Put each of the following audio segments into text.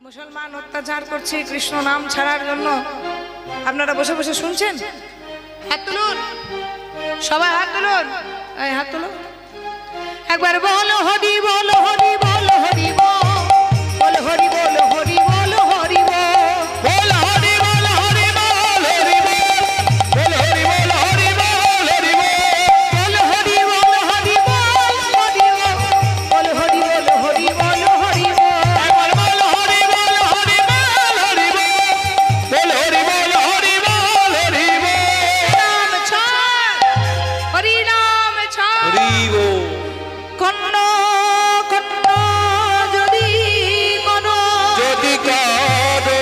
মুসলমান অত্যাচার করছে কৃষ্ণ নাম ছাড়ার জন্য। আপনারা বসে বসে শুনছেন? হাত তুলুন, সবাই হাত তুলুন, এই হাত তুলুন। একবার বলো হরি বল, হরি বল, হরি বল, বল হরি বল, হরি বল, হরি বল, বল হরি বল, হরি বল, হরি বল, বল হরি বল, হরি বল, হরি বল, বল হরি বল, হরি বল, হরি বল, বল হরি বল, হরি বল, হরি বল, একবার বল হরি বল, হরি বল, হরি বল, বল হরি বল, হরি বল, হরি বল। নাম ছাড়, হরি নাম ছাড়, হরি বল। কন্ন কন্ন যদি করো, যদি করো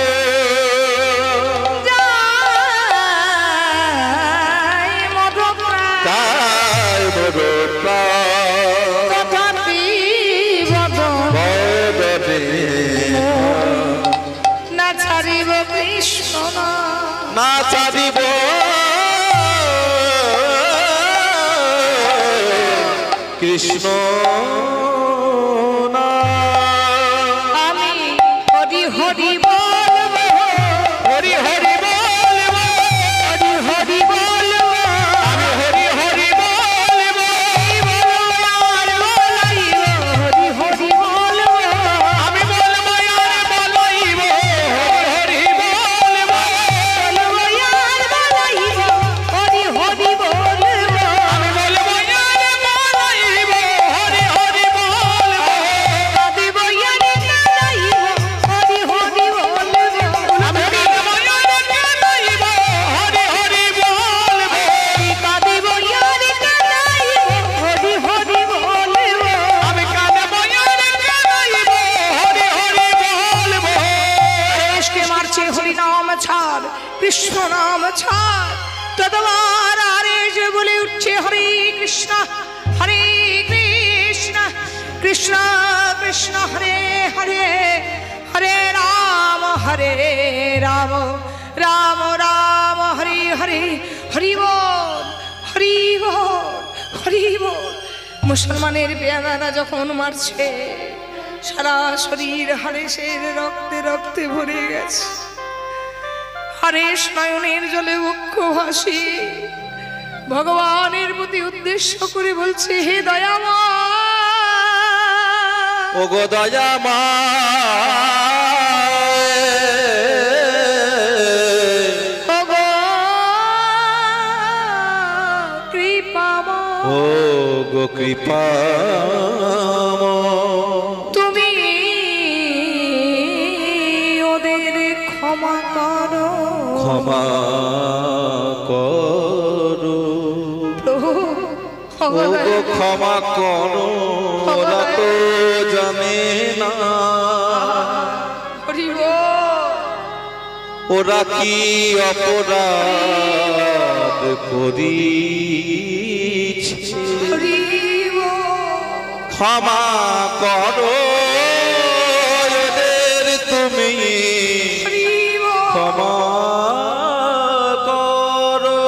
যায় মধুপ্রাণ, যায় মধুপ্রাণ, তথাপি বদনে না ছাড়িব কৃষ্ণ, না ছাড়িব কৃষ্ণ না। আমি হরি হরি বলবো, হরি হরি বলবো, হরি হরি বলবো, আমি হরি হরি বলবো, হরি হরি বলবো, আমি বলবো আর বলইব, হরি হরি বলবো, বলবো আর বলইব, হরি হরি বলবো, আমি বলবো কৃষ্ণ নাম ছাড়, ততবার আরে যে বলে উঠছে হরে কৃষ্ণ, হরে কৃষ্ণ, কৃষ্ণ কৃষ্ণ হরে হরে, হরে রাম, হরে রাম, রাম রাম হরে হরে, হরি বল, হরি বল, হরি বল। মুসলমানের পেয়াদারা যখন মারছে, সারা শরীর হারেসের রক্তে রক্তে ভরে গেছে। হরেশ নয়নের জলে বক্ষ ভাসি ভগবানের প্রতি উদ্দেশ্য করে বলছে, হে দয়ামা, ও গো দয়ামা, ও গো কৃপামা, ও গো কৃপামা, তুমি ওদের ক্ষমা করো, ক্ষমা করো প্রভু, ও গো ক্ষমা করো, ওরা তো জানে না ওরা কি অপরাধ করিছে, ক্ষমা করো ওদের তুমি, ক্ষমা করো।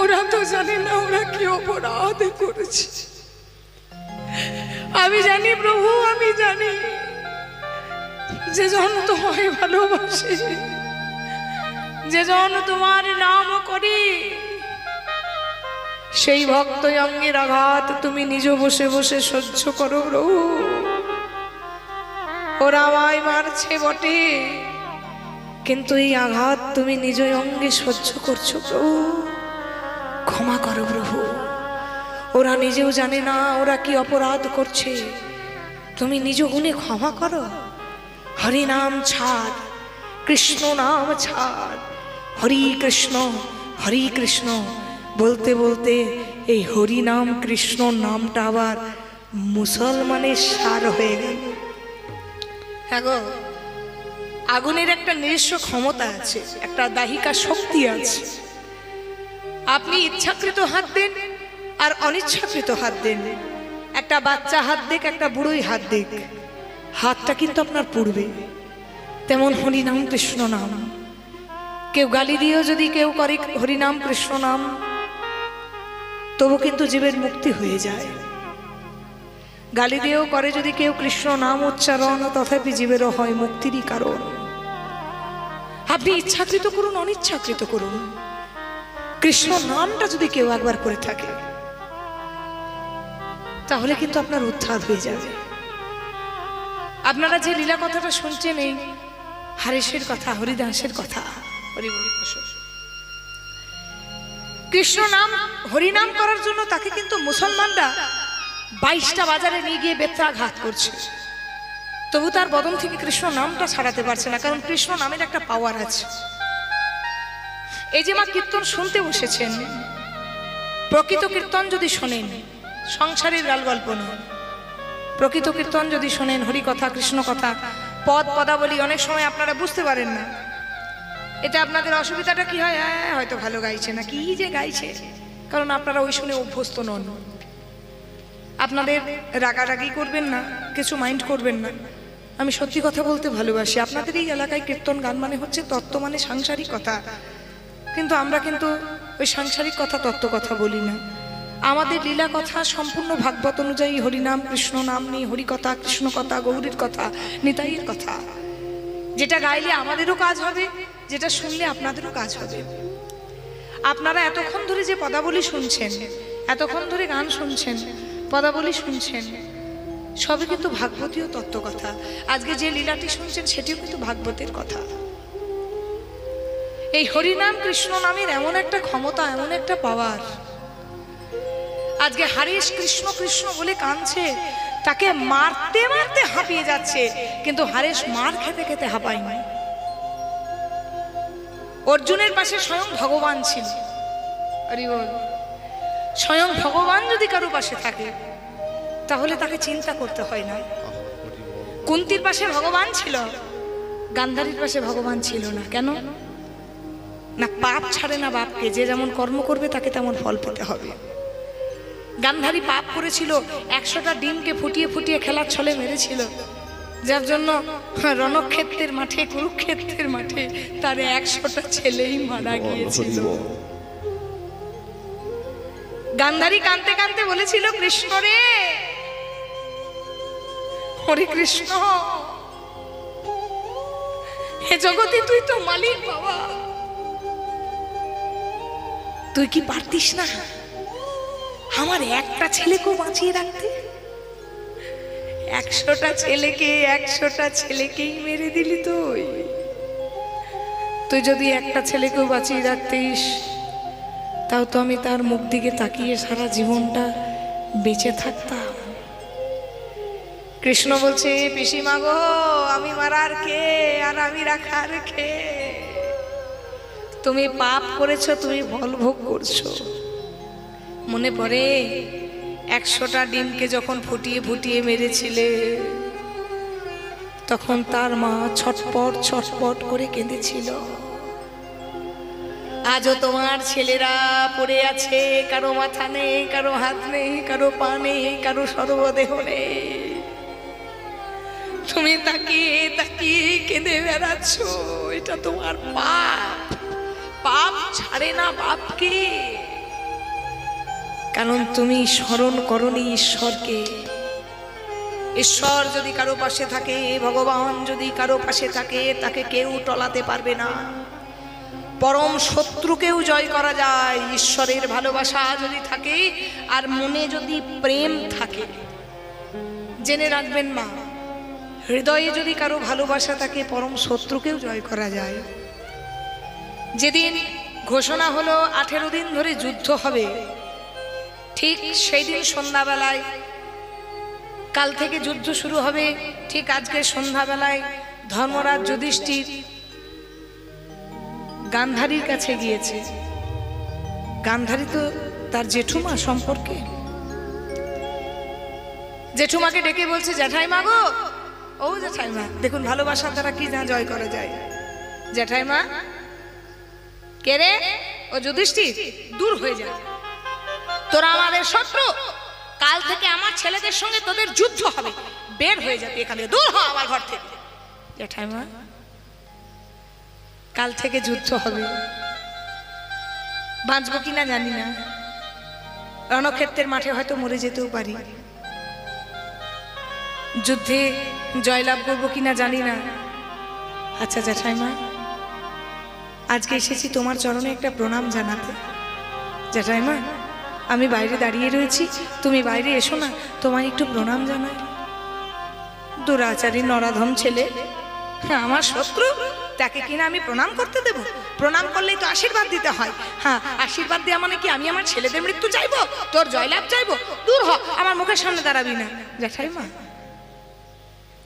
ওরা তো জানে না ওরা কি অপরাধ করেছে। আমি জানি প্রভু, আমি জানি যে জন তোমায় ভালোবাসে, যে জন তোমার নাম করে, সেই ভক্ত অঙ্গের আঘাত তুমি নিজ বসে বসে সহ্য করো প্রভু। ওরা আমায় মারছে বটে, কিন্তু এই আঘাত তুমি নিজ অঙ্গে সহ্য করছো প্রভু, ক্ষমা করো প্রভু। ওরা নিজেও জানে না ওরা কি অপরাধ করছে, তুমি নিজ গুণে ক্ষমা করো। হরি নাম ছাড়, কৃষ্ণ নাম ছাড়, হরি কৃষ্ণ, হরি কৃষ্ণ বলতে বলতে এই হরি নাম কৃষ্ণ নামটা আবার মুসলমানের সার হয়ে গেল। হ্যাঁ গো, আগুনের একটা নিজস্ব ক্ষমতা আছে, একটা দাহিকা শক্তি আছে। আপনি ইচ্ছাকৃত হাত দেন আর অনিচ্ছাকৃত হাত দেন, একটা বাচ্চা হাত দিক, একটা বুড়োই হাত দিক, হাতটা কিন্তু আপনার পূর্বে। তেমন হরি নাম কৃষ্ণ নাম, কেউ গালি দিয়েও যদি কেউ করে হরি নাম কৃষ্ণ নাম, তবু কিন্তু জীবের মুক্তি হয়ে যায়। গালি দিয়েও করে যদি কেউ কৃষ্ণ নাম উচ্চারণ, তথাপি জীবেরও হয় মুক্তিরই কারণ। আপনি ইচ্ছাকৃত করুন, অনিচ্ছাকৃত করুন, কৃষ্ণ নামটা যদি কেউ একবার করে থাকে তাহলে কিন্তু আপনার উদ্ধার হয়ে যাবে। আপনারা যে লীলা কথাটা শুনছেন, এই হারেশের কথা, হরিদাসের কথা, কৃষ্ণ নাম হরিনাম করার জন্য তাকে কিন্তু মুসলমানরা 22টা বাজারে নিয়ে গিয়ে বেত্রাঘাত করছে, তবু তার বদন থেকে কৃষ্ণ নামটা ছাড়াতে পারছে না, কারণ কৃষ্ণ নামের একটা পাওয়ার আছে। এই যে মা কীর্তন শুনতে বসেছেন, প্রকৃত কীর্তন যদি শোনেন, সংসারের গাল গল্প নয়, প্রকৃত কীর্তন যদি শোনেন, হরি কথা, কৃষ্ণ কথা, পদ পদাবলী অনেক সময় আপনারা বুঝতে পারেন না। এতে আপনাদের অসুবিধাটা কি হয়? হয়তো ভালো গাইছে না, কি যে গাইছে, কারণ আপনারা ওই শুনে অভ্যস্ত নন। আপনাদের রাগারাগি করবেন না, কিছু মাইন্ড করবেন না। আমি সত্যি কথা বলতে ভালোবাসি। আপনাদের এই এলাকায় কীর্তন গান মানে হচ্ছে তত্ত্ব, মানে সাংসারিক কথা, কিন্তু আমরা কিন্তু ওই সাংসারিক কথা, তত্ত্ব কথা বলি না। আমাদের লীলা কথা সম্পূর্ণ ভাগবত অনুযায়ী হরিনাম কৃষ্ণ নাম নিয়ে, হরি কথা, কৃষ্ণ কথা, গৌরীর কথা, নিতাইয়ের কথা, যেটা গাইলে আমাদেরও কাজ হবে, যেটা শুনলে আপনাদেরও কাজ হবে। আপনারা এতক্ষণ ধরে যে পদাবলী শুনছেন, এতক্ষণ ধরে গান শুনছেন, পদাবলী শুনছেন, সবই কিন্তু ভাগবতীয় তত্ত্ব কথা। আজকে যে লীলাটি শুনছেন সেটিও কিন্তু ভাগবতের কথা। এই হরিনাম কৃষ্ণ নামের এমন একটা ক্ষমতা, এমন একটা পাওয়ার। আজকে হারেশ কৃষ্ণ কৃষ্ণ বলে কাঁদছে, তাকে মারতে মারতে হাঁপিয়ে যাচ্ছে, কিন্তু হারেশ মার খেতে খেতে হাঁপায়নি। অর্জুনের পাশে স্বয়ং ভগবান ছিল। হরি বল। স্বয়ং ভগবান যদি কারো পাশে থাকে তাহলে তাকে চিন্তা করতে হয় না। কুন্তির পাশে ভগবান ছিল, গান্ধারীর পাশে ভগবান ছিল না। কেন না? পাপ ছাড়ে না বাপকে, যে যেমন কর্ম করবে তাকে তেমন ফল পেতে হবে। গান্ধারী পাপ করেছিল, 100টা ডিমকে ফুটিয়ে ফুটিয়ে খেলার ছলে মেরেছিল, যার জন্য রণক্ষেত্রের মাঠে, কুরুক্ষেত্রের মাঠে তার 100টা ছেলেই মারা গিয়েছিল। গান্ধারী কাঁদতে কাঁদতে বলেছিল, কৃষ্ণ রে, হরে কৃষ্ণ, হে জগতে তুই তো মালিক বাবা, তুই কি পারতিস না আমার একটা ছেলেকেও বাঁচিয়ে রাখতে? 100টা ছেলেকে, 100টা ছেলেকেই মেরে দিলি তুই। তুই যদি একটা ছেলেকেও বাঁচিয়ে রাখতিস, তাও তো আমি তার মুখ দিকে তাকিয়ে সারা জীবনটা বেঁচে থাকতাম। কৃষ্ণ বলছে, পিসিমা গো, আমি মারার কে আর আমি রাখার কে? তুমি পাপ করেছো, তুমি ফল ভোগ করছো। মনে পড়ে 100টা ডিমকে যখন ফুটিয়ে ফুটিয়ে মেরেছিলে, তখন তার মা ছটপট ছটপট করে কেঁদেছিল। আজও তোমার ছেলেরা পড়ে আছে, কারো মাথা নেই, কারো হাত নেই, কারো পা নেই, কারো সর্বদেহ নেই। তুমি তাকিয়ে তাকিয়ে কেঁদে বেড়াচ্ছ, এটা তোমার পাপ। পাপ ছাড়ে না বাপকে, কারণ তুমি স্মরণ করনি ঈশ্বরকে। ঈশ্বর যদি কারো পাশে থাকে, ভগবান যদি কারো পাশে থাকে, তাকে কেউ টলাতে পারবে না। পরম শত্রুকেও জয় করা যায় ঈশ্বরের ভালোবাসা যদি থাকে, আর মনে যদি প্রেম থাকে। জেনে রাখবেন মা, হৃদয়ে যদি কারো ভালোবাসা থাকে, পরম শত্রুকেও জয় করা যায়। যেদিন ঘোষণা হলো 18 দিন ধরে যুদ্ধ হবে, ঠিক সেই দিন সন্ধ্যাবেলায়, কাল থেকে যুদ্ধ শুরু হবে, ঠিক আজকে সন্ধ্যাবেলায় ধর্মরাজ যুধিষ্ঠির গান্ধারীর কাছে গিয়েছে। গান্ধারী তো তার জেঠুমা সম্পর্কে। জেঠুমাকে ডেকে বলছে, জ্যাঠাইমা গো, ও জ্যাঠাইমা, দেখুন ভালোবাসা দ্বারা কি না জয় করা যায়। জ্যাঠাইমা, কে রে? ও যুধিষ্ঠির, দূর হয়ে যায়, তোরা আমাদের শত্রু, কাল থেকে আমার ছেলেদের সঙ্গে তোদের যুদ্ধ হবে, বের হয়ে যাবে এখান থেকে, দূর হ আমার ঘর থেকে। জ্যাঠাইমা, কাল থেকে যুদ্ধ হবে, বাঁচবো কিনা জানি না, রণক্ষেত্রের মাঠে হয়তো মরে যেতেও পারি, যুদ্ধে জয়লাভ করবো কিনা জানি না। আচ্ছা জ্যাঠাইমা, আজকে এসেছি তোমার চরণে একটা প্রণাম জানাতে। জ্যাঠাইমা, আমি বাইরে দাঁড়িয়ে রয়েছি, তুমি বাইরে এসো না, তোমায় একটু প্রণাম জানাই। দুরাচারী নরাধম ছেলে, হ্যাঁ আমার শত্রু, তাকে কিনা আমি প্রণাম করতে দেব? প্রণাম করলেই তো আশীর্বাদ দিতে হয়। হ্যাঁ, আশীর্বাদ দেওয়া মানে কি আমি আমার ছেলেদের মৃত্যু চাইবো, তোর জয়লাভ চাইবো? দূর হ, আমার মুখের সামনে দাঁড়াবি না। জ্যাঠাইমা,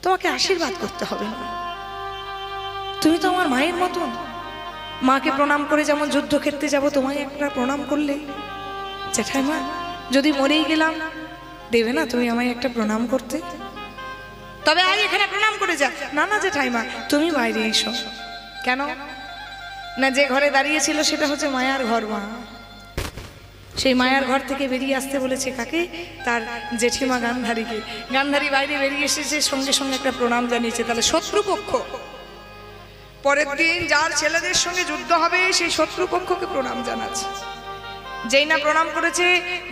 তোমাকে আশীর্বাদ করতে হবে না, তুমি তো আমার মায়ের মতন। মাকে প্রণাম করে যেমন যুদ্ধক্ষেত্রে যাব, তোমায় একটা প্রণাম করলে। জ্যাঠাইমা, যদি মরেই গেলাম, দেবে না তুমি আমায় একটা প্রণাম করতে? তবে আই এখানে প্রণাম করে যা। না না জ্যাঠাইমা, তুমি বাইরে এসো। কেন না, যে ঘরে দাঁড়িয়েছিল সেটা হচ্ছে মায়ার ঘর। মা সেই মায়ার ঘর থেকে বেরিয়ে আসতে বলেছে কাকে? তার জেঠিমা গান্ধারীকে। গান্ধারী বাইরে বেরিয়ে এসেছে, সঙ্গে সঙ্গে একটা প্রণাম জানিয়েছে। তাহলে শত্রুপক্ষ পরের দিন যার ছেলেদের সঙ্গে যুদ্ধ হবে, সেই শত্রুপক্ষকে প্রণাম জানাচ্ছে। যেই না প্রণাম করেছে,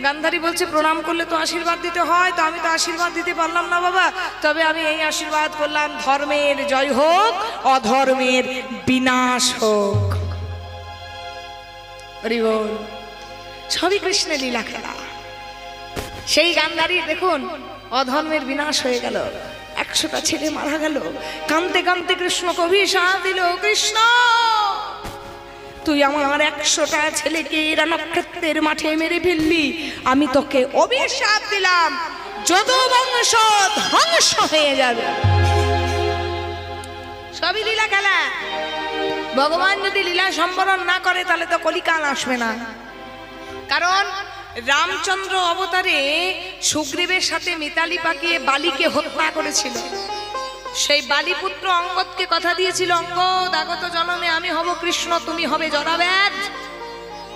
গান্ধারী বলছে প্রণাম করলে তো আশীর্বাদ দিতে হয়, তো আমি তো আশীর্বাদ দিতে পারলাম না বাবা, তবে আমি এই আশীর্বাদ করলাম, ধর্মের জয় হোক, অধর্মের বিনাশ হোক। হরি বল। সবই কৃষ্ণের লীলা খেলা। সেই গান্ধারী দেখুন, অধর্মের বিনাশ হয়ে গেল, 100টা ছেলে মারা গেল। কাঁদতে কাঁদতে কৃষ্ণকে অভিশাপ দিল, কৃষ্ণ তুই আমার 100টা ছেলেকে রণক্ষেত্রের মাঠে মেরে ফেললি, আমি তোকে অভিশাপ দিলাম, যদুবংশ ধ্বংস হয়ে যাবে। সবই লীলা খেলা। ভগবান যদি লীলা সম্বরণ না করে তাহলে তো কলিকাল আসবে না। কারণ রামচন্দ্র অবতারে সুগ্রীবের সাথে মিতালি পাকিয়ে বালিকে হত্যা করেছিল। সেই বালিপুত্র অঙ্গদকে কথা দিয়েছিল, অঙ্গদ আগত জন্মে আমি হব কৃষ্ণ, তুমি হবে জরাব্যাধ।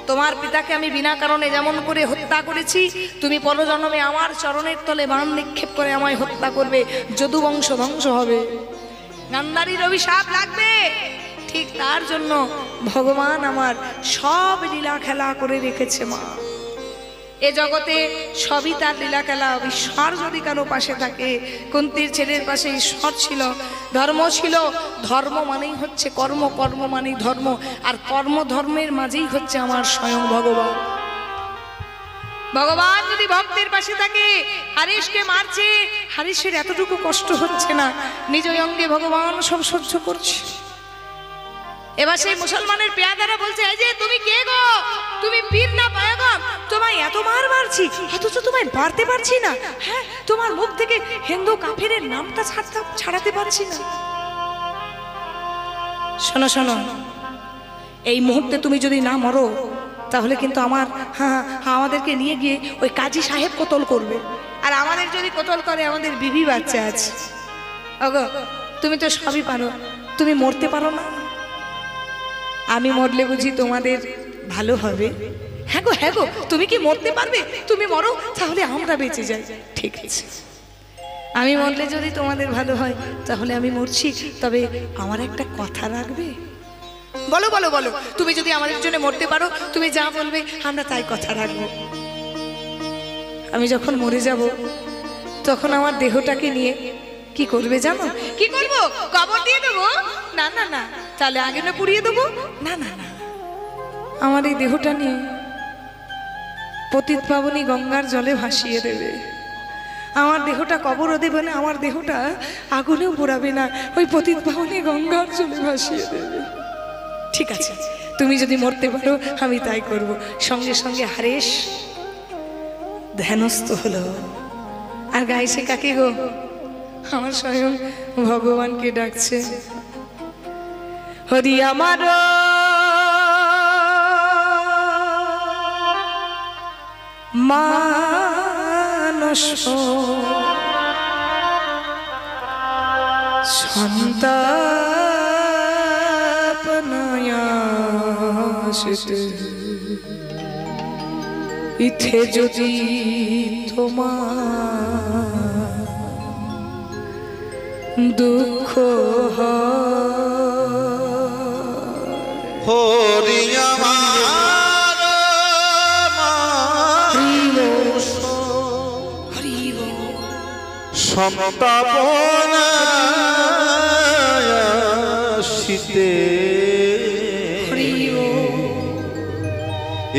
তোমার পিতাকে আমি বিনা কারণে যেমন করে হত্যা করেছি, তুমি পরজন্মে আমার চরণের তলে বাণ নিক্ষেপ করে আমায় হত্যা করবে, যদুবংশ ধ্বংস হবে, গান্ধারীর অভিশাপ লাগবে। ঠিক তার জন্য ভগবান আমার সব লীলা খেলা করে রেখেছে। মা, এ জগতে সবই তার লীলা খেলা। ঈশ্বর যদি কারো পাশে থাকে, কুন্তির ছেলের পাশে ঈশ্বর ছিল, ধর্ম ছিল। ধর্ম মানেই হচ্ছে কর্ম, কর্ম মানেই ধর্ম, আর কর্ম ধর্মের মাঝেই হচ্ছে আমার স্বয়ং ভগবান। ভগবান যদি ভক্তের পাশে থাকে, হারিশকে মারছে, হারিশের এতটুকু কষ্ট হচ্ছে না, নিজ অঙ্গে ভগবান সব সহ্য করছে। এবার সেই মুসলমানের পেয়াদারা বলছে, এই যে তুমি কে গো, তুমি পীর না পয়গম্বর, তোমায় এত মার মারছি অথচ তোমায় মারতে পারছি না। হ্যাঁ, তোমার মুখ থেকে হিন্দু কাফিরের নামটা ছাড়াতে পারছি না। শোনো শোনো, এই মুহূর্তে তুমি যদি না মরো, তাহলে কিন্তু আমাদেরকে নিয়ে গিয়ে ওই কাজী সাহেব কোতল করবে, আর আমাদের যদি কোতল করে, আমাদের বিবি বাচ্চা আছে। ওগো, তুমি তো সবই পারো, তুমি মরতে পারো না? আমি মরলে বুঝি তোমাদের ভালো হবে? হ্যাঁ গো, হ্যাঁ গো, তুমি কি মরতে পারবে? তুমি মরো, তাহলে আমরা বেঁচে যাই। ঠিক আছে, আমি মরলে যদি তোমাদের ভালো হয়, তাহলে আমি মরছি, তবে আমার একটা কথা রাখবে। বলো বলো বলো, তুমি যদি আমাদের জন্য মরতে পারো, তুমি যা বলবে আমরা তাই কথা রাখবো। আমি যখন মরে যাব, তখন আমার দেহটাকে নিয়ে কি করবে জানো? কি করবো? কবর দিয়ে দেবো? না না না। তাহলে আগে না পুড়িয়ে দেবো? না না না, আমার এই দেহটা নিয়ে পতিত পাবনী গঙ্গার জলে ভাসিয়ে দেবে। আমার দেহটা কবরও দেবে না, আমার দেহটা আগুনেও পোড়াবে না, ওই পতিত পাবনী গঙ্গার জলে ভাসিয়ে দেবে। ঠিক আছে, তুমি যদি মরতে পারো, আমি তাই করব। সঙ্গে সঙ্গে হারেশ ধ্যানস্থ হলো। আর গাইছে কাকে গো? আমার স্বয়ং ভগবানকে ডাকছে। হরি আমার মানস সন্তাপনায়াসিতে ইথে যদি তোমার দুঃখ হরি আমার সন্তাপনাশিতে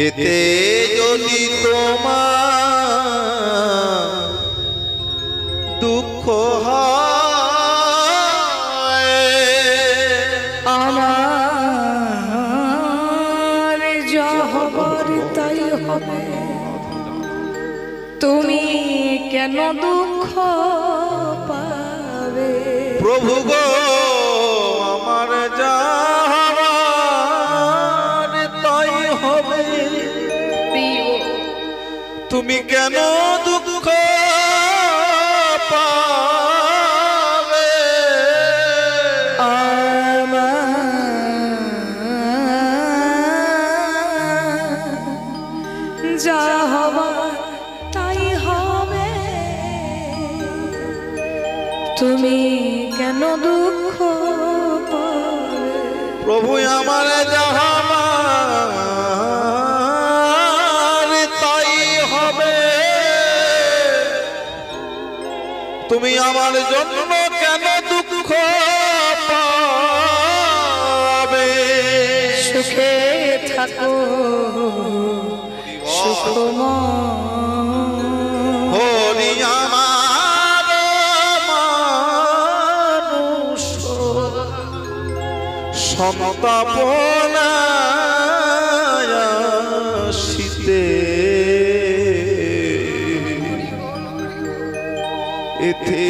এতে যদি তোমার দুঃখ হয় আমার যা হবার তাই হবে, তুমি কেন দুঃখ পাবে? প্রভু গো আমার যা হবার তাই হবে, তুমি কেন দুঃখ পাবে? যা হবার তাই হবে, তুমি কেন দুঃখ পাবে? প্রভু আমার যা হবার তাই হবে, তুমি আমার জন্য কেন দুঃখ পাবে? সুখে থাকো সুখময়, হরি আমার মানুষ সন্তাপনাশিতে এতে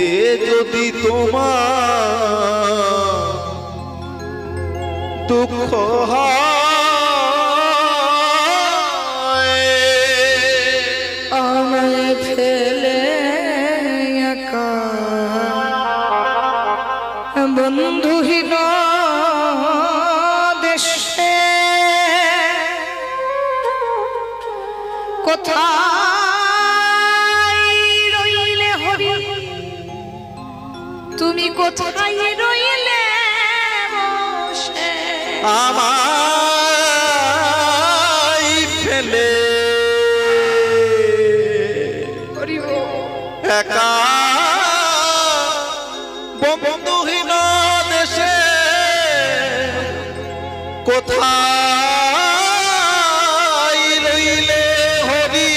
যদি তোমার দুঃখ হয় আমায় ফেলে একা বন্ধুহীন দেশে কোথায় রইলে হরি, তুমি কোথায় রইলে বসে আমায় ফেলে একা বন্ধুহীন দেশে কোথায় রইলে হরি,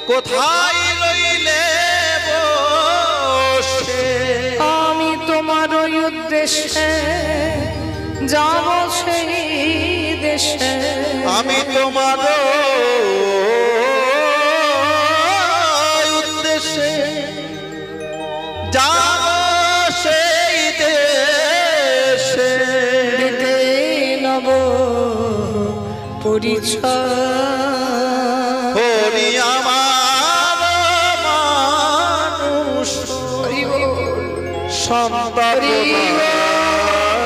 কোথায় রইলে বসে? আমি তোমার ওই উদ্দেশ্যে যাব সেই দেশে, আমি তোমার উদ্দেশ্যে যাব সেই দেশে, দিতে নব পরিচয়। হরি আমার মানুষ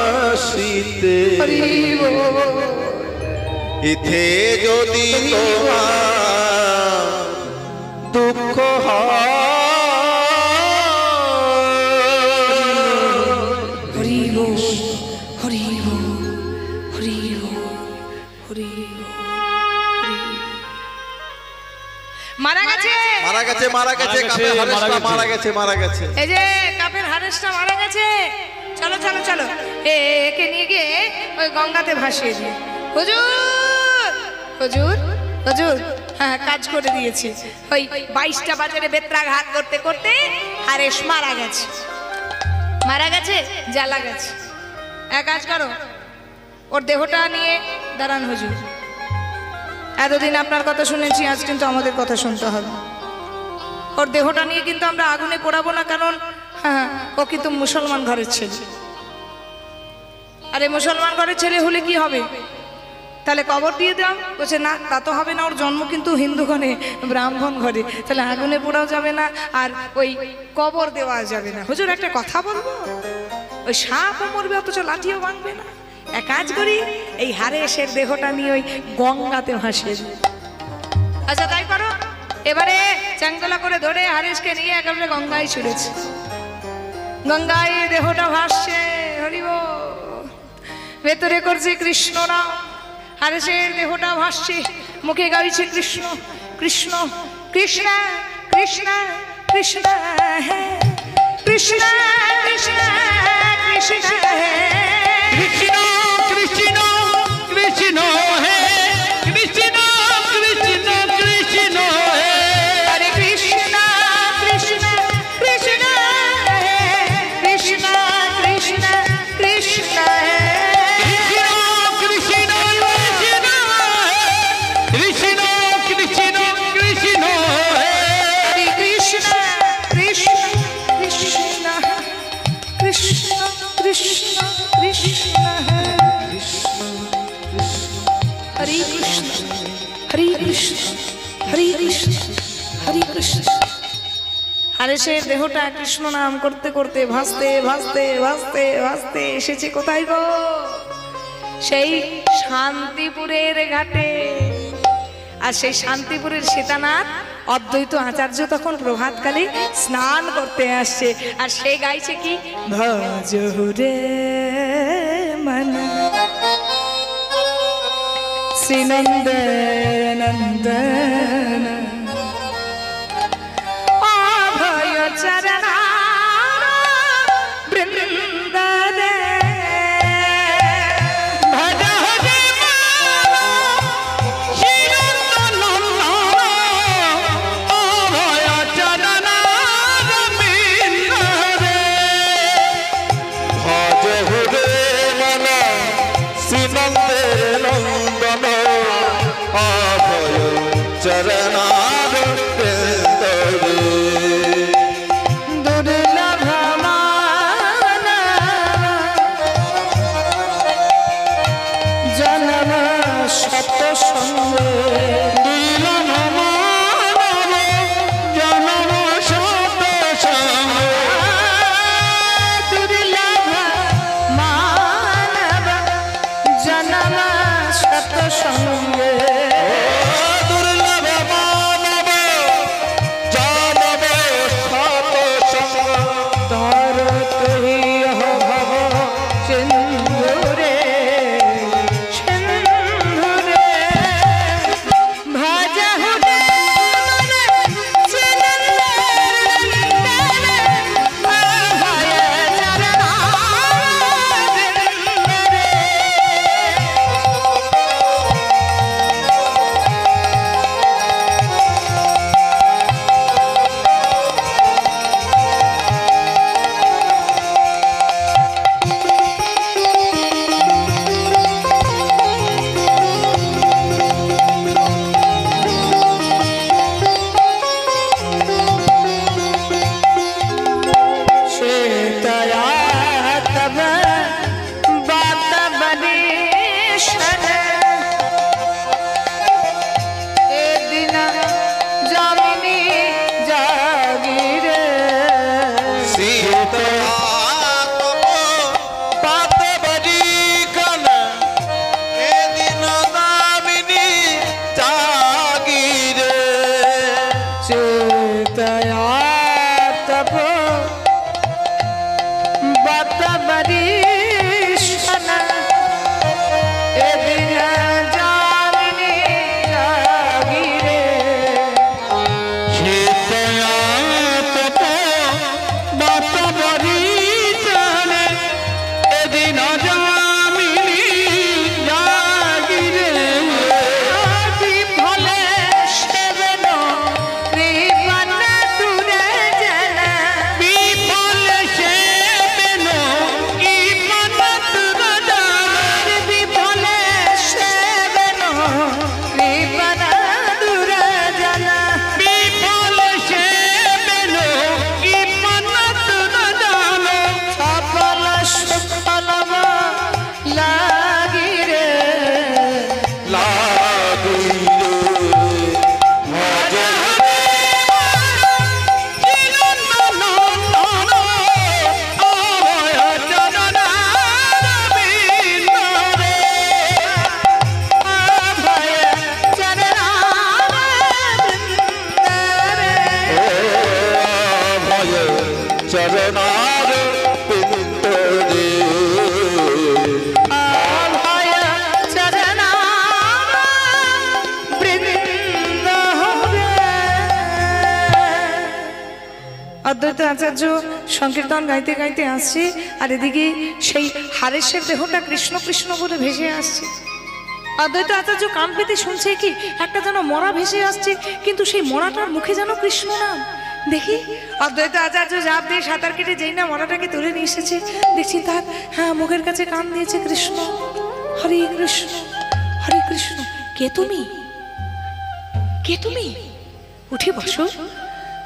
সন্তাপনাশিতে এতে যদি তোমার দুঃখ হয় হরি বল হরি বল হরি বল হরি বল। মারা গেছে মারা গেছে মারা গেছে কাপের হারেসটা মারা গেছে মারা গেছে, এই যে কাপের হারেসটা মারা গেছে। চলো চলো চলো একে নিয়ে গিয়ে ওই গঙ্গাতে ভাসিয়ে দিই। হুজুর হুজুর হুজুর, হ্যাঁ কাজ করে দিয়েছি। ওই 22টা বাজারে বেত্রাঘাত করতে করতে হারেস মারা গেছে। মারা গেছে জ্বালা গেছে। এক কাজ করো, ওর দেহটা নিয়ে দাঁড়ান হুজুর। এতদিন আপনার কথা শুনেছি, আজ কিন্তু আমাদের কথা শুনতে হবে। ওর দেহটা নিয়ে কিন্তু আমরা আগুনে পোড়াবো না, কারণ হ্যাঁ ও কিন্তু মুসলমান ঘরের ছেলে। আরে মুসলমান ঘরের ছেলে হলে কি হবে, তাহলে কবর দিয়ে দাও। বলছে না, তা তো হবে না, ওর জন্ম কিন্তু হিন্দু ঘরে, ব্রাহ্মণ ঘরে, তাহলে আগুনে পোড়াও যাবে না আর ওই কবর দেওয়া যাবে না। হুজুর একটা কথা বলবো, ওই সাপও মরবে অথচ লাঠিও ভাঙবে না। এক কাজ করি, এই হারেসের দেহটা নিয়ে ওই গঙ্গাতে ভাসিয়ে দিই। আচ্ছা তাই করো। এবারে চাঙ্গলা করে ধরে হারেসকে নিয়ে একেবারে গঙ্গায় ছুড়েছে। গঙ্গায় দেহটা ভাসছে, হরিব ভেতরে করছে কৃষ্ণ নাম, হারেসের দেহটা ভাসছে, মুখে গাইছে কৃষ্ণ কৃষ্ণ কৃষ্ণ কৃষ্ণ कृष्ण है कृष्ण कृष्ण कृष्ण है कृष्ण कृष्ण कृष्ण है कृष्ण कृष्ण कृष्ण है हरे कृष्ण कृष्ण कृष्ण है कृष्ण कृष्ण कृष्ण है कृष्ण कृष्ण कृष्ण कृष्ण है हरे कृष्ण कृष्ण कृष्ण कृष्ण कृष्ण कृष्ण है हरे कृष्ण हरे कृष्ण हरे कृष्ण हरे कृष्ण আরে সে দেহটা কৃষ্ণ নাম করতে করতে ভাসতে ভাসতে ভাসতে ভাসতে এসেছে কোথায় গো সেই শান্তিপুরের ঘাটে আর সেই শান্তিপুরের সীতানাথ অদ্বৈত আচার্য তখন প্রভাতকালে স্নান করতে আসছে আর সে গাইছে কি ভজ রে মন শ্রীনন্দন নন্দন অভয় চরণ বৃন্দ রে ভজ হরে শ্রীনন্দন অভয় চরণ বৃন্দ রে ভজ হরে মন শ্রীনন্দের নন্দন অভয় চরণার বৃন্দ রে দুর্লভ জনম শত সঙ্গে দুর্লভ মানব জনম শত সঙ্গ দুর্লভ মানব জনম শত সঙ্গে দুর্লভ মানব জনম শত সঙ্গ ধর তুই ভব সিন্ধুরে সিন্ধুরে ভজ হুরে মনে চরণার পিতরে অভয় চরণ বৃন্দ রে অদ্বৈত আচার্য সংকীর্তন গাইতে গাইতে আসছে, আর এদিকে সেই হারেসের দেহটা কৃষ্ণ কৃষ্ণ বলে ভেসে আসছে। অদ্বৈত আচার্য কান পেতে শুনছে কি একটা যেন মরা ভেসে আসছে, কিন্তু সেই মরাটার মুখে যেন কৃষ্ণ নাম। দেখি অদ্বৈত আচার্য ঝাঁপ দিয়ে সাঁতার কেটে যেই না মরাটাকে তুলে নিয়ে এসেছে, দেখছি তার হ্যাঁ মুখের কাছে কান দিয়েছে কৃষ্ণ, হরে কৃষ্ণ হরে কৃষ্ণ। কে তুমি, কে তুমি? উঠে বসো,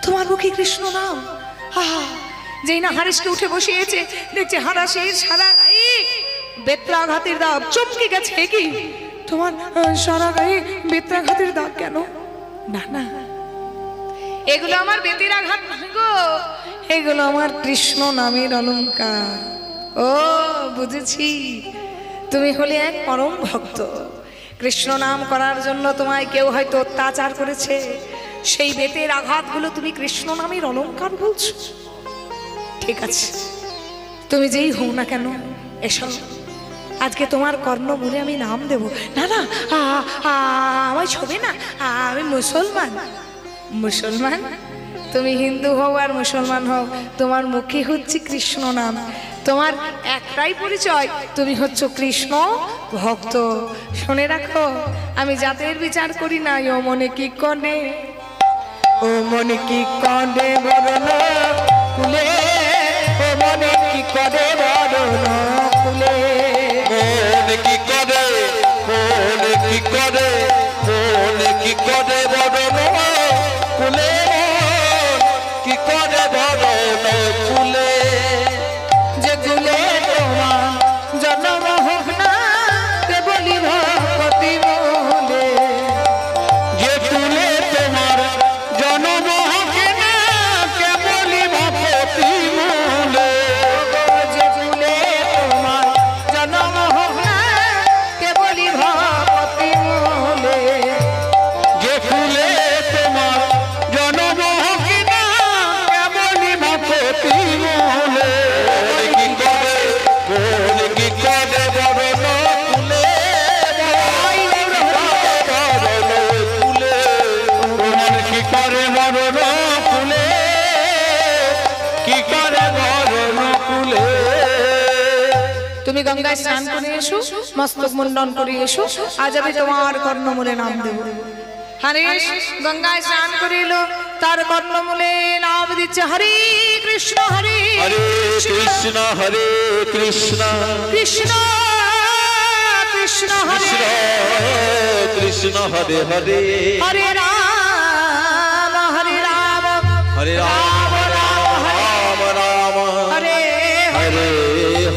তোমার মুখে কৃষ্ণ নাম। আহা, যেই না হারিসকে উঠে বসিয়েছে, দেখছে হারাসের সারা গায়ে বেত্রাঘাতের দাগ। চমকে গেছে, কি তোমার সারা গায়ে বেত্রাঘাতের দাগ কেন? না না, এগুলো আমার বেতের আঘাত নয় গো, এগুলো আমার কৃষ্ণ নামের অলংকার। ও বুঝেছি, তুমি হলে এক পরম ভক্ত। কৃষ্ণ নাম করার জন্য তোমায় কেউ হয়তো অত্যাচার করেছে, সেই বেতের আঘাতগুলো তুমি কৃষ্ণ নামের অলংকার বলছো। ঠিক আছে, তুমি যেই হও না কেন, এসো, আজকে তোমার কর্ণমূলে আমি নাম দেব। না না, আমায় ছবে না, আমি মুসলমান। মুসলমান? তুমি হিন্দু হও আর মুসলমান হও, তোমার মুখে হচ্ছে কৃষ্ণ নাম। তোমার একটাই পরিচয়, তুমি হচ্ছে কৃষ্ণ ভক্ত। শুনে রাখো, আমি জাতের বিচার করি না। ও মনে কি করে, ও মনে কি করে বরণ কুলে, ও মনে কি করে বরণ কুলে, মনে কি করে, মনে কি করে, মনে কি করে বরণ কুলে, কি করে বরণ কুলে, যে কুলে তোমার জন্ম হোক না কেবলি ভক্তি মূলে, যে কুলে তোমার জন্ম হবে না কেবলি ভক্তি মূলে, যে কুলে তোমার জন্ম হোক না কেবলি ভক্তি মূলে, যে ফুলে তোমার জন্ম হবে না কেবলি ভক্তি মূলে, কি করে, মনে কি করে বরণ কুলে, বরণ কুলে, মনে কি করে বরণ কুলে, কি করে বরণ কুলে। তুমি গঙ্গায় স্নান করে এসো, মস্তক মুন্ডন করে এসো, আজ আমি তোমার কর্ণমূলে নাম দেব। হরেশ গঙ্গায় স্নান করে এলো, তার কর্ণমূলে নাম দিচ্ছে হরে কৃষ্ণ হরে হরে কৃষ্ণ হরে কৃষ্ণ কৃষ্ণ কৃষ্ণ হরে কৃষ্ণ হরে হরে হরে রাম হরে রাম হরে রাম রাম রাম হরে হরে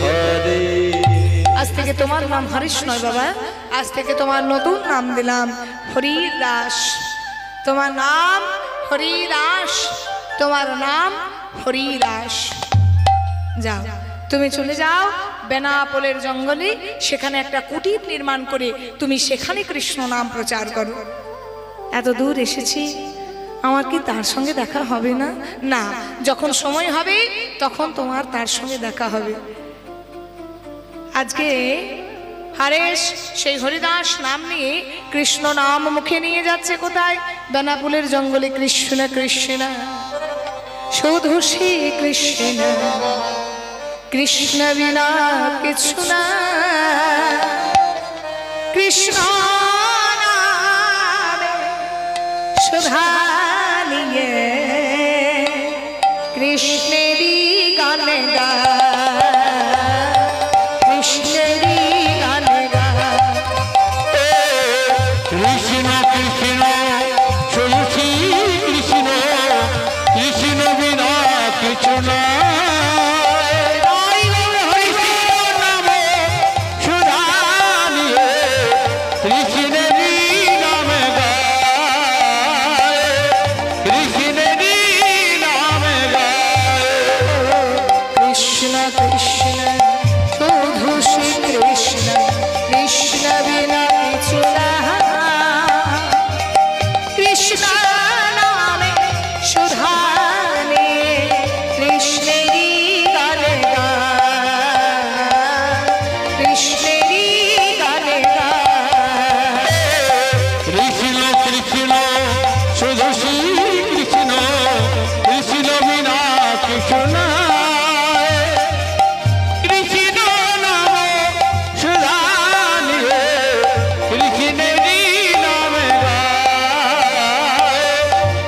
হরে। আজ থেকে তোমার নাম হরিশ নয় বাবা, আজ থেকে তোমার নতুন নাম দিলাম হরিদাস। তোমার নাম হরিদাস, তোমার নাম হরিদাস। যাও, তুমি চলে যাও বেনাপোলের জঙ্গলে, সেখানে একটা কুটির নির্মাণ করে তুমি সেখানে কৃষ্ণ নাম প্রচার করো। এত দূর এসেছি, আমার কি তার সঙ্গে দেখা হবে না? না, যখন সময় হবে তখন তোমার তার সঙ্গে দেখা হবে। আজকে হারেশ সেই হরিদাস নাম নিয়ে কৃষ্ণ নাম মুখে নিয়ে যাচ্ছে কোথায়? বেনাপোলের জঙ্গলে। কৃষ্ণ কৃষ্ণ শুধু শ্রী কৃষ্ণ, কৃষ্ণ বিনা কিছু না, কৃষ্ণ নামে সুধা নিয়ে কৃষ্ণেরই গান গায়, কৃষ্ণেরই গান গায়। কৃষ্ণ কৃষ্ণ শুধু শ্রী কৃষ্ণ, কৃষ্ণ বিনা কিছু না,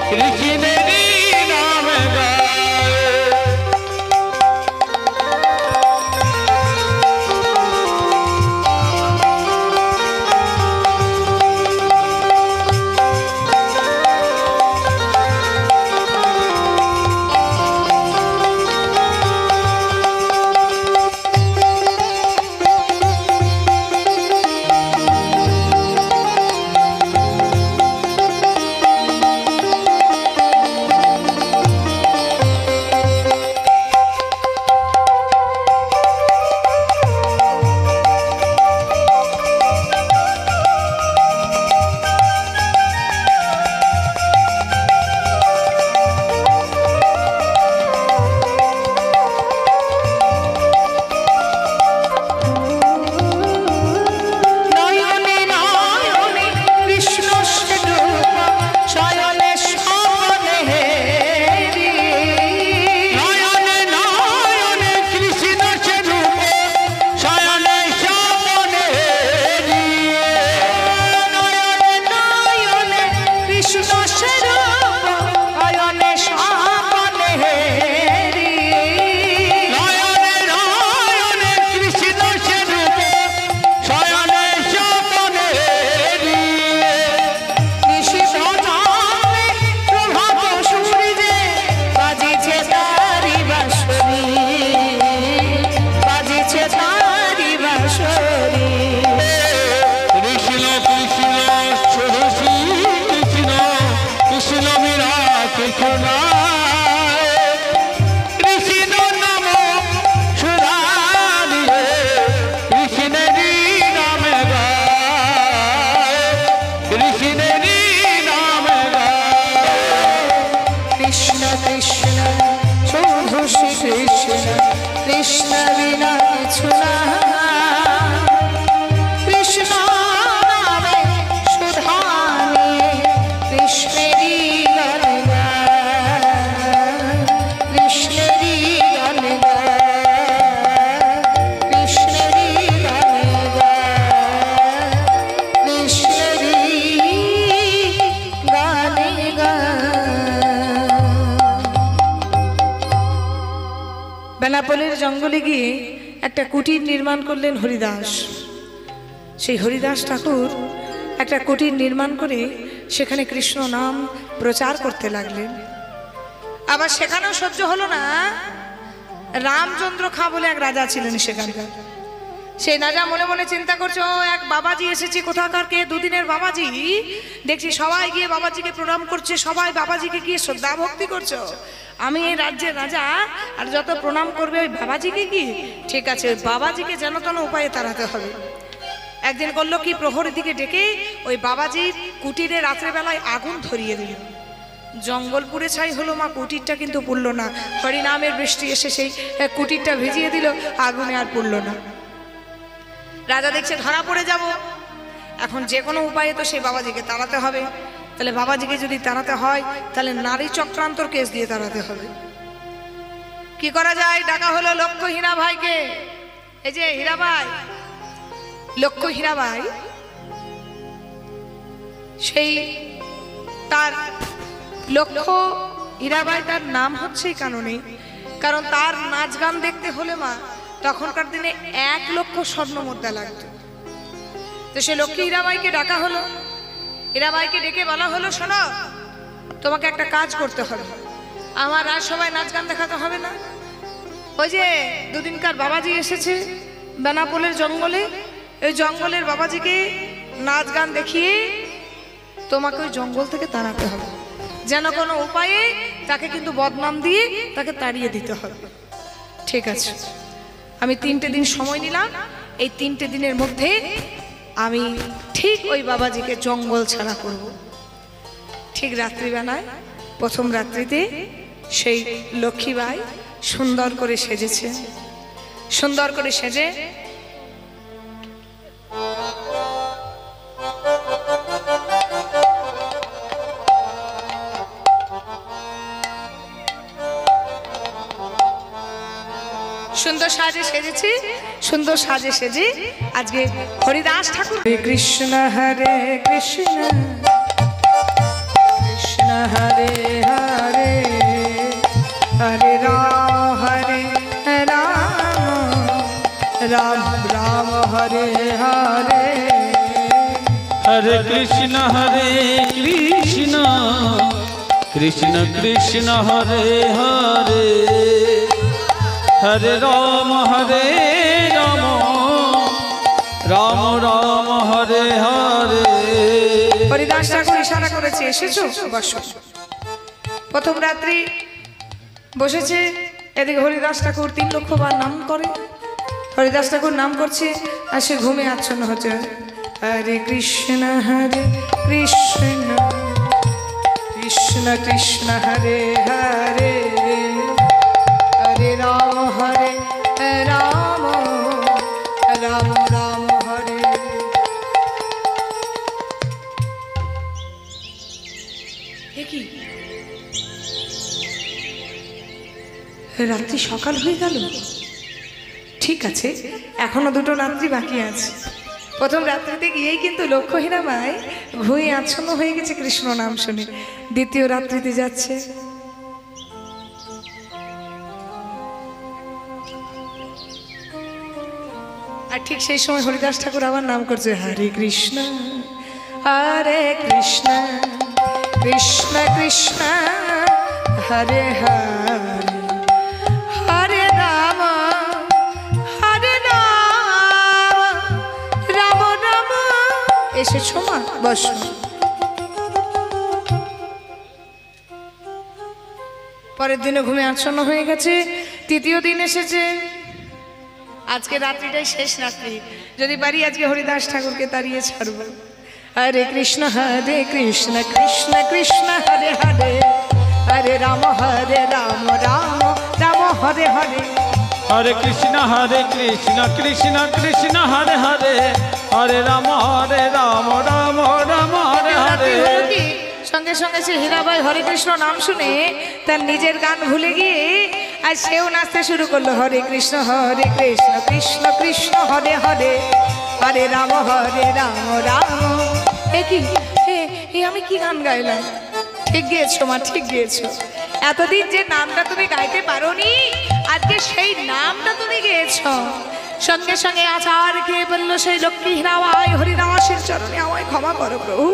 কৃষ্ণেরই নাম গায়। কৃষ্ণ বিনা কিছু না, কৃষ্ণ নামে সুধা নিয়ে কৃষ্ণেরই গান গায়, কৃষ্ণেরই গান গায়, কৃষ্ণেরই গান গায়, কৃষ্ণেরই গান গায়। বেনাপোলের জঙ্গলে গিয়ে একটা কুটির নির্মাণ করলেন হরিদাস। সেই হরিদাস ঠাকুর একটা কুটির নির্মাণ করে সেখানে কৃষ্ণ নাম প্রচার করতে লাগলেন। আবার সেখানেও সহ্য হলো না, রামচন্দ্র খাঁ বলে এক রাজা ছিলেন সেখানকার। সেই রাজা মনে মনে চিন্তা করছে, ও এক বাবাজি এসেছে, কোথাকার কে, দুদিনের বাবাজি, দেখছি সবাই গিয়ে বাবাজিকে প্রণাম করছে, সবাই বাবাজিকে গিয়ে শ্রদ্ধা ভক্তি করছো, আমি এই রাজ্যের রাজা, আর যত প্রণাম করবে ওই বাবাজিকে কি, ঠিক আছে ওই বাবাজিকে যেন তেন উপায়ে তাড়াতে হবে। একদিন করলো কি, প্রহরীর দিকে ডেকে ওই বাবাজির কুটিরে রাত্রেবেলায় আগুন ধরিয়ে দিল। জঙ্গল পুড়ে ছাই হলো মা, কুটিরটা কিন্তু পুড়লো না। হরিনামের বৃষ্টি এসে সেই কুটিরটা ভিজিয়ে দিল, আগুনে আর পুড়লো না। রাজা দেখছে ধরা পড়ে যাব, এখন যে কোনো উপায়ে তো সেই বাবাজিকে তাড়াতে হবে। তাহলে বাবাজিকে যদি তাড়াতে হয় তাহলে নারী চক্রান্তর কেস দিয়ে তাড়াতে হবে। কি করা যায়? ডাকা হলো লক্ষ্য হীরা ভাইকে। এই যে হীরা ভাই, লক্ষ্য হীরা ভাই, সেই তার লক্ষ্য হীরা ভাই, তার নাম হচ্ছে এই কারণে, কারণ তার নাচ গান দেখতে হলে মা তখনকার দিনে 1 লক্ষ স্বর্ণ মুদ্রা লাগতো। তো সে লক্ষ্মী হীরাবাইকে ডাকা হলো। হীরাবাইকে ডেকে বলা হলো, শোনো তোমাকে একটা কাজ করতে হবে, আমার আর সবাই নাচ গান দেখাতে হবে না। ওই যে দুদিনকার বাবাজি এসেছে বেনাপোলের জঙ্গলে, ওই জঙ্গলের বাবাজিকে নাচ গান দেখিয়ে তোমাকে ওই জঙ্গল থেকে তাড়াতে হবে, যেন কোনো উপায়ে তাকে কিন্তু বদনাম দিয়ে তাকে তাড়িয়ে দিতে হবে। ঠিক আছে, আমি 3টে দিন সময় নিলাম, এই 3টে দিনের মধ্যে আমি ঠিক ওই বাবাজিকে জঙ্গল ছাড়া করব। ঠিক রাত্রিবেলায়, প্রথম রাত্রিতে সেই লক্ষ্মীবাই সুন্দর করে সেজেছে। সুন্দর করে সেজে সুন্দর সাজে সেজেছি, সুন্দর সাজে সেজে আজকে হরিদাস ঠাকুর। হরে কৃষ্ণ হরে কৃষ্ণ কৃষ্ণ কৃষ্ণ হরে হরে হরে রাম রাম রাম হরে হরে हरे कृष्ण कृष्ण कृष्ण हरे हरे हरे राम राम राम हरे हरे হরিদাস ঠাকুর ইশারা করেছে এসেছো বসো। প্রথম রাত্রি বসেছে, এদিকে হরিদাস ঠাকুর 3 লক্ষ বার নাম করে। হরিদাস ঠাকুর নাম করছে আর সে ঘুমে আচ্ছন্ন হচ্ছে। হরে কৃষ্ণ কৃষ্ণ কৃষ্ণ হরে হরে হরে রাম রাম রাম হরে। কি রাত্রি সকাল হয়ে গেল? ঠিক আছে, এখনো 2টো রাত্রি বাকি আছে। প্রথম রাত্রিতে গিয়েই কিন্তু লক্ষ্যহীনা মাই ঘুমিয়ে আচ্ছন্ন হয়ে গেছে কৃষ্ণ নাম শুনে। দ্বিতীয় রাত্রিতে যাচ্ছে, আর ঠিক সেই সময় হরিদাস ঠাকুর আবার নাম করছে হরে কৃষ্ণ কৃষ্ণ কৃষ্ণ হরে হরে হরে রাম রাম রাম। এসেছো মা, বসো। পরের দিনে ঘুমে আচ্ছন্ন হয়ে গেছে। তৃতীয় দিন এসেছে। আজকে রাত্রিটাই শেষ রাত্রি, যদি পারি আজকে হরিদাস ঠাকুরকে তাড়িয়ে ছাড়বো। হরে কৃষ্ণ কৃষ্ণ কৃষ্ণ হরে হরে হরে রাম রাম রাম হরে হরে हरे कृष्ण कृष्ण कृष्ण हरे हरे हरे राम राम राम हरे हरे। সঙ্গে সঙ্গে সে হীরাবাই হরে কৃষ্ণ নাম শুনে তার নিজের গান ভুলে গিয়ে আর সেও নাচতে শুরু করলো। হরে কৃষ্ণ কৃষ্ণ কৃষ্ণ হরে হরে হরে রাম রাম। আমি কি গান গাইলাম? ঠিক গিয়েছো মা, ঠিক গিয়েছো। এতদিন যে নামটা তুমি গাইতে পারোনি, আজকে সেই নামটা তুমি গেয়েছো। সঙ্গে সঙ্গে আচার খেয়ে বললো সেই লক্ষ্মী হীরাবাই হরিদাসের চরণে আমায় ক্ষমা করো প্রভু।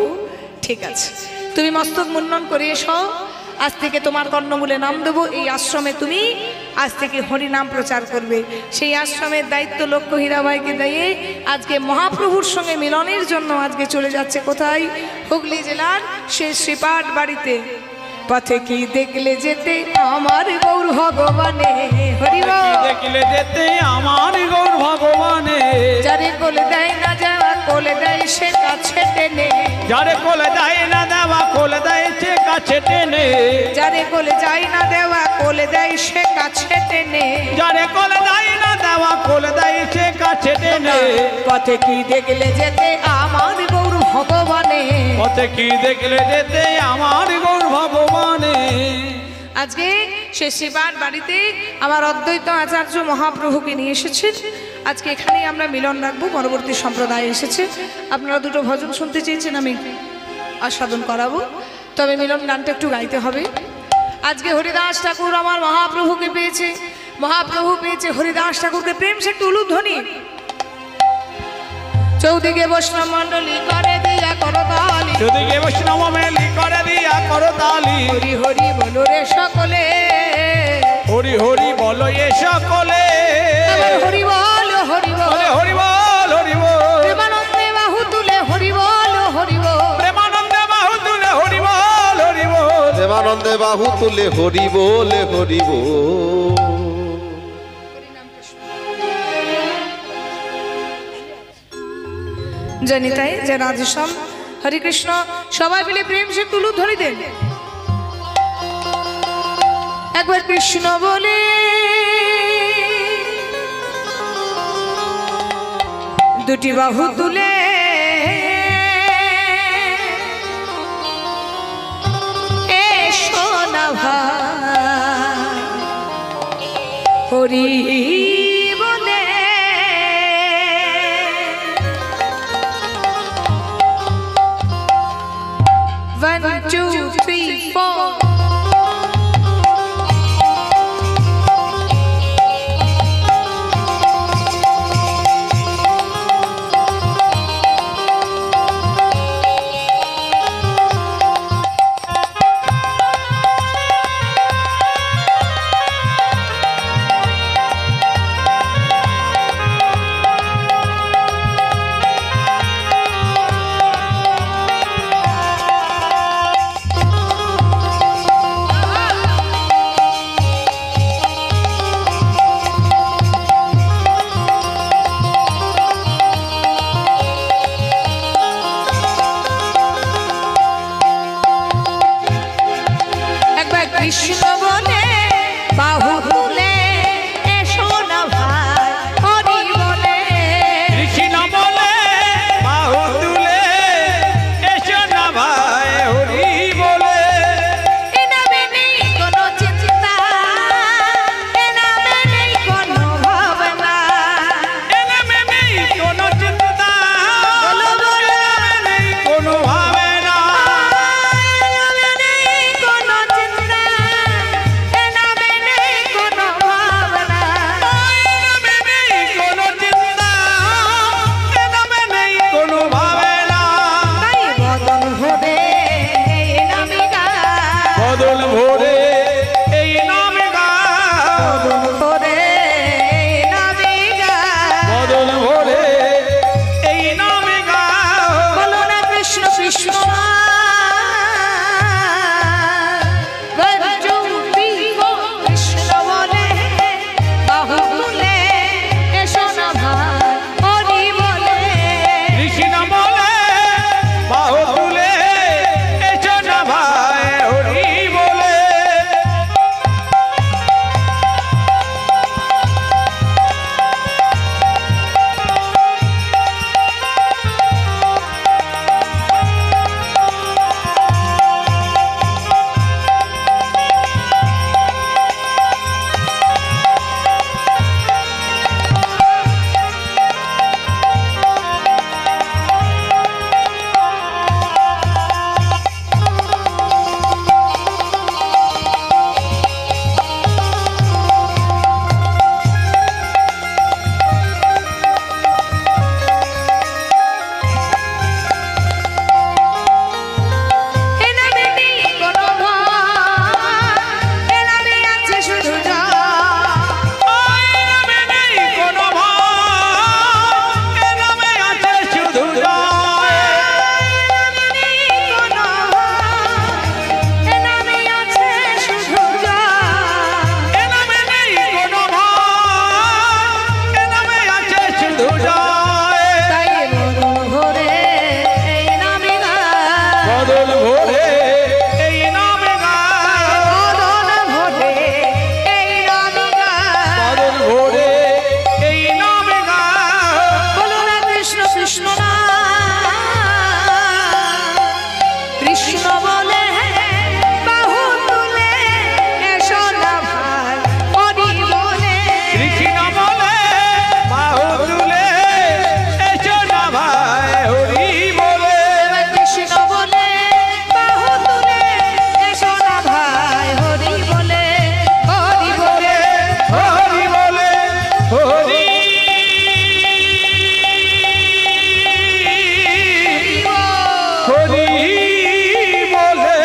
ঠিক আছে, তুমি মস্তক মুন্ডন করে এসো। আজ থেকে তোমার কর্ণমূলে নাম দেবো। এই আশ্রমে তুমি আজ থেকে হরি নাম প্রচার করবে। সেই আশ্রমের দায়িত্ব লক্ষ্য হীরাবাইকে দিয়ে আজকে মহাপ্রভুর সঙ্গে মিলনের জন্য আজকে চলে যাচ্ছে কোথায়? হুগলি জেলার সেই শ্রীপাঠ বাড়িতে। পথে কি দেখলে যেতে আমার গৌর ভগবানে, হরি দেখলে যেতে আমার গৌর ভগবানে। যারে কোলে দেয় না যাওয়া কোলে দেয় সে কাছে টেনে, যারে কোলে দেয় না দেওয়া কোলে দেয় সে কাছে টেনে, যারে কোলে যায় না দেওয়া কোলে দেয় সে কাছে টেনে, যারে কোলে দেয় না দেওয়া কোলে দেয় সে কাছে টেনে। পথে কি দেখলে যেতে আমার গৌর ভগবানে, পথে কি দেখলে যেতে আমার গৌর ভগবানে। আজকে সে শিবার বাড়িতে আমার অদ্বৈত আচার্য মহাপ্রভুকে নিয়ে এসেছেন। আজকে এখানেই আমরা মিলন রাখবো। পরবর্তী সম্প্রদায় এসেছে, আপনারা 2টো ভজন শুনতে চেয়েছেন, আমি আস্বাদন করাবো। তবে মিলন গানটা একটু গাইতে হবে। আজকে হরিদাস ঠাকুর আমার মহাপ্রভুকে পেয়েছে, মহাপ্রভু পেয়েছে হরিদাস ঠাকুরকে। প্রেম সে একটু উলুধ্বনি। চৌদিকে বৈষ্ণব মণ্ডলী করে দিয়া করতালি, চৌদিকে বৈষ্ণব মণ্ডলী করে দিয়া করতালি। হরি হরি বলো রে সকলে, হরি হরি বলো এ সকলে। হরি বল হরি বল হরি বল হরি বল। প্রেমানন্দে বাহু তুলে হরি বল হরি বল, প্রেমানন্দে বাহু তুলে হরি বল হরি বল। প্রেমানন্দে বাহু তুলে হরি বল হরি বল। জানি তাই যে রাধেশ্যাম হরে কৃষ্ণ সবাই মিলে প্রেম সে তুলু ধরে দেন একবার কৃষ্ণ বলে। দুটি বাহু তুলে এসো না ভাই হরি বলে। 1 2 3 কৃষ্ণ বলে বাহু তুলে এসো না ভাই হরি বলে কৃষ্ণ বলে বাহু তুলে এসো না ভাই হরি বলে এ নামে নেই কোনো চিন্তা এ নামে নেই কোনো ভাবনা এ নামে নেই কোনো চিন্তা বলো বলো নেই কোনো ভাবনা এ নামে নেই কোনো চিন্তা এ নামে নেই কোনো ভাবনা কোনো চিন্তা এ নামে নেই কোনো ভাবনা তাই বদন হবে এই নামে গায় বদল ভরে এই নামে গায় বদন হবে এই নামে গায় বদল ভরে এই নামে গায় বলো না কৃষ্ণ কৃষ্ণ কৃষ্ণ বলে বাহু তুলে এসো না ভাই হরি বলে কৃষ্ণ বলে বাহু তুলে এসো না ভাই হরি বলে এ নামে নেই কোনো ভয় এ নামে আছে শুধু জয় এ নামে নেই কোনো ভয় এ নামে আছে শুধু জয় এ নামে আছে শুধু জয় এ নামে নেই কোনো ভয় এ নামে আছে শুধু জয় তাই বদন ভরে এই নামে গায় বদল ভরে এই নামে গায় বদন ভরে এই নামে গায় বদল ভরে এই নামে গায় বলো না কৃষ্ণ কৃষ্ণ না কৃষ্ণ বলে বাহু তুলে এসো না ভাই হরি বলে কৃষ্ণ বলে বাহু তুলে এসো না ভাই হরি বলে কৃষ্ণ বলে বাহু তুলে এসো না ভাই হরি বলে হরি বলে হরি বলে হরি হরি বলে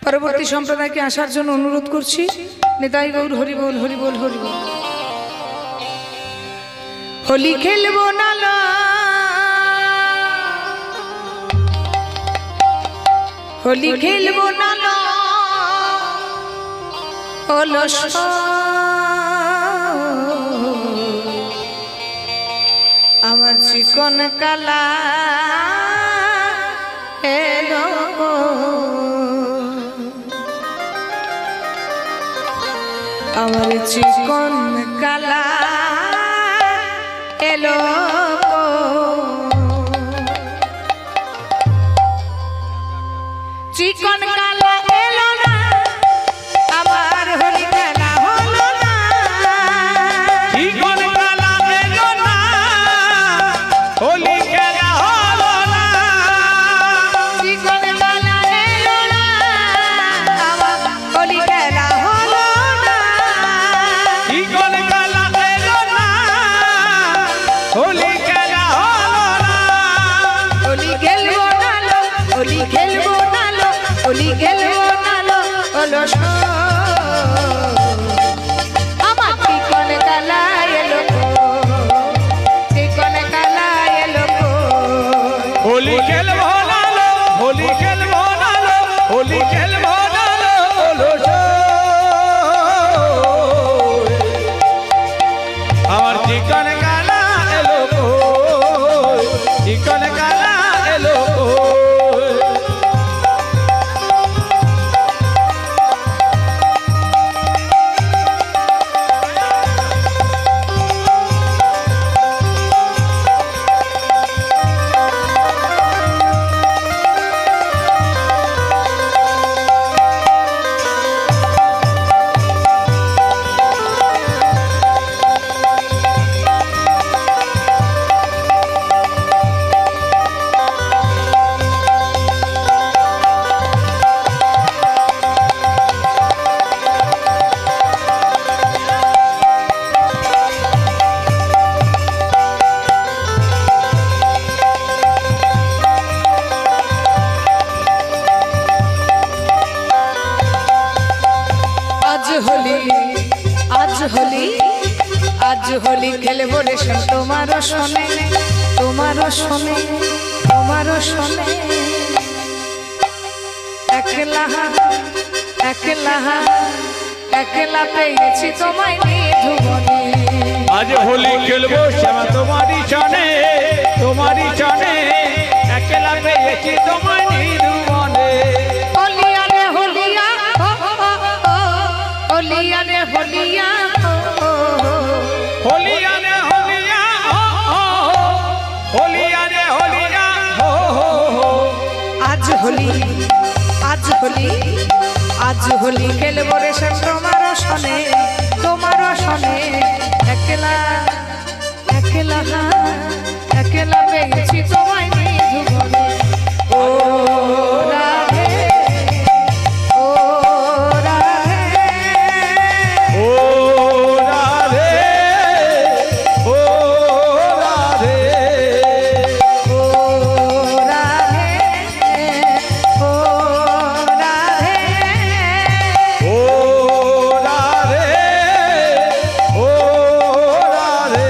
পরবর্তী সম্প্রদায়কে আসার জন্য অনুরোধ করছি নিতাই গৌর হরি বল হরি বল হরি বল হোলি খেলবো না লো, হোলি খেলবো না লো, হলো আমার চিকন কালা এলো আমার চিকন কালা এলো চিকন কালা এলো না আমার হোলি খেলা হলো না চিকন কালা এলো না হোলি খেলা হলো না চিকন কালা এলো না আমার হোলি খেলা হলো না চিকন কালা এলো না হোলি খেলা হলো না হোলি খেলবো না লো, হোলি খেলবো না লো, হোলি খেলবো না লো, হলো আমার চিকন কালা এলো চিকন কালা এলো হোলি খেলবো না লো, হোলি খেলবো না লো, হোলি খেলবো না লো, হলো আমার চিকন কালা এলো চিকন কালা এলো আজ হোলি খেলবো রে শ্যাম তোমারও শোনে, তোমারও শোনে, তোমারও শোনে। একলা একলা একলা পেয়েছি তোমায় নিধুবনে। আজ হোলি খেলবো শ্যামা তোমারই জানে, তোমারই জানে, একলা পেয়েছি তোমায় নিধুবনে। হোলিয়া রে হোলিয়া, হোলিয়া রে হোলিয়া, হোলিয়া রে হোলিয়া, হোলিয়া রে হোলিয়া, আজ হোলি, আজ হোলি, আজ হোলি খেলবো রে শ্যাম তোমারও শোনে, তোমারও শোনে। একলা একলা একলা পেয়েছি তোমায় নিধুবনে। ও রাধে, ও রাধে, ও রাধে, ও রাধে, ও রাধে, ও রাধে, ও রাধে, ও রাধে, ও রাধে, ও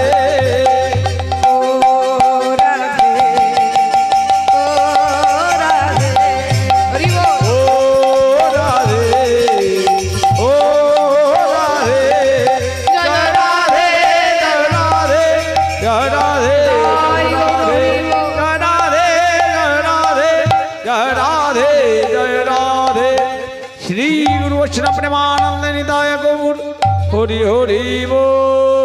রাধে। হরি বল। ও রাধে, ও রাধে, জয় রাধে, জয় রাধে, জয় রাধে, জয় রাধে, জয় রাধে, জয় রাধে, জয় রাধে। শ্রী গুরু বৈষ্ণব প্রেমানন্দ নিতায় গৌর হরি হরি बोल।